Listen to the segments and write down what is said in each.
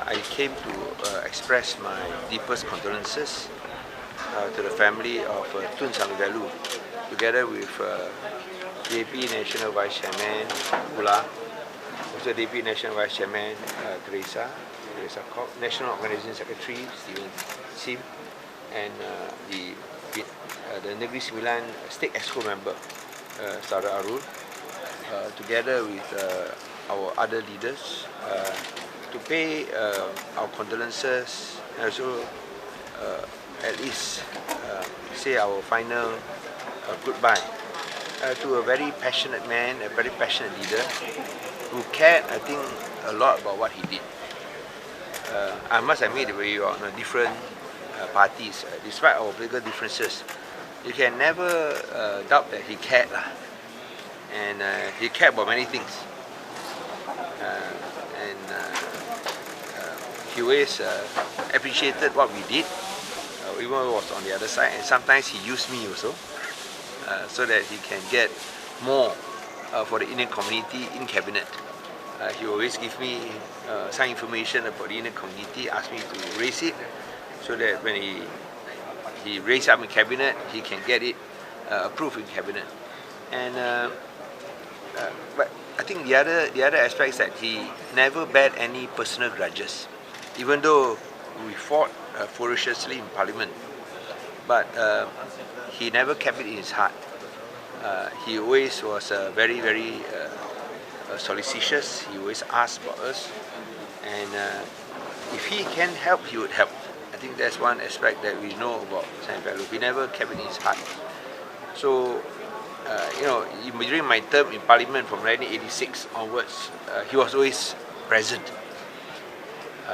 I came to express my deepest condolences to the family of Samy Vellu, together with DAP National Vice Chairman Ula, also DAP National Vice Chairman Teresa Koch, National Organization Secretary Stephen Sim, and the Negeri Sembilan State Exco member Saudara Arul, together with our other leaders, to pay our condolences and also at least say our final goodbye to a very passionate man, a very passionate leader who cared, I think, a lot about what he did. I must admit that we are on different parties, despite our political differences. You can never doubt that he cared, and he cared about many things. He always appreciated what we did, even though it was on the other side, and sometimes he used me also, so that he can get more for the Indian community in cabinet. He always give me some information about the Indian community, ask me to raise it, so that when he raise up in cabinet, he can get it approved in cabinet. And but I think the other aspect is that he never bared any personal grudges, even though we fought ferociously in Parliament. But he never kept it in his heart. He always was very solicitous. He always asked about us, and if he can help, he would help. I think that's one aspect that we know about Samy Vellu. He never kept it in his heart. So, during my term in Parliament from 1986 onwards, he was always present.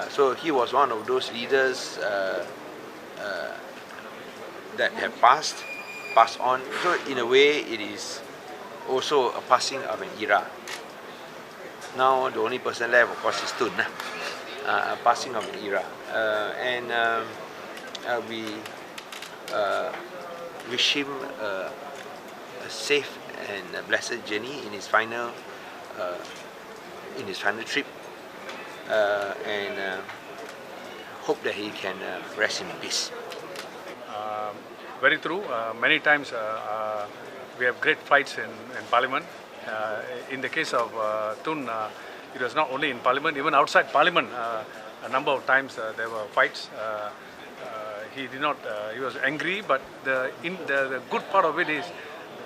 So he was one of those leaders that have passed on. So in a way, it is also a passing of an era. Now the only person left, of course, is Tun. A passing of an era, and we wish him a safe and a blessed journey in his final trip, and hope that he can rest in peace. Very true. Many times we have great fights in Parliament. In the case of Tun, it was not only in Parliament, even outside Parliament, a number of times there were fights. He did not. He was angry, but the good part of it is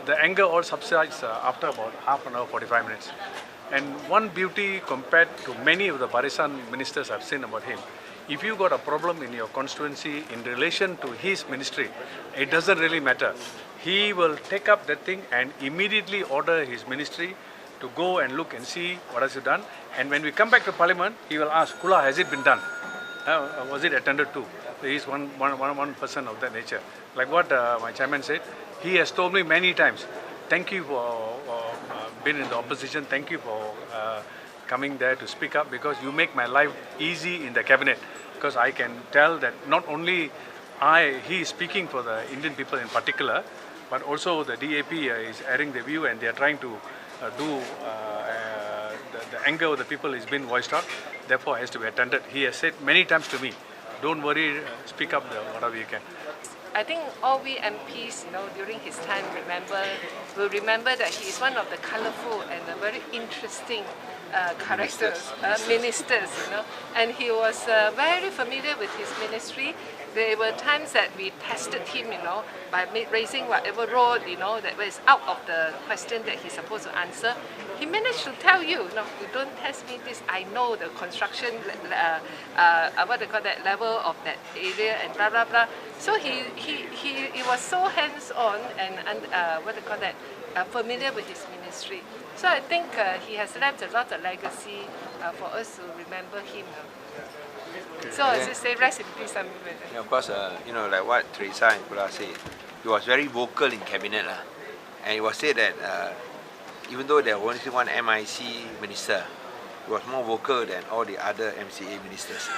the anger all subsides after about half an hour, 45 minutes. And one beauty compared to many of the Barisan ministers I've seen about him, if you got a problem in your constituency in relation to his ministry, it doesn't really matter. He will take up that thing and immediately order his ministry to go and look and see what has he done. And when we come back to Parliament, he will ask, Kula, has it been done? Was it attended to? He is one person of that nature. Like what my chairman said, he has told me many times, thank you for being in the opposition, thank you for coming there to speak up, because you make my life easy in the cabinet. Because I can tell that not only he is speaking for the Indian people in particular, but also the DAP is airing the view, and they are trying to the anger of the people is being voiced out, therefore has to be attended. He has said many times to me, don't worry, speak up whatever you can. I think all we MPs, during his time will remember that he is one of the colourful and very interesting ministers, and he was very familiar with his ministry. There were times that we tested him, by raising whatever road, that was out of the question that he's supposed to answer. He managed to tell you, you don't test me this, I know the construction, level of that area and blah, blah, blah. So he was so hands-on and, familiar with his ministry. So I think he has left a lot of legacy for us to remember him. So as I say, rest in peace, Samy Vellu. Of course, like what Teresa and Kula said, he was very vocal in cabinet, and it was said that even though there was only one MIC minister, he was more vocal than all the other MCA ministers.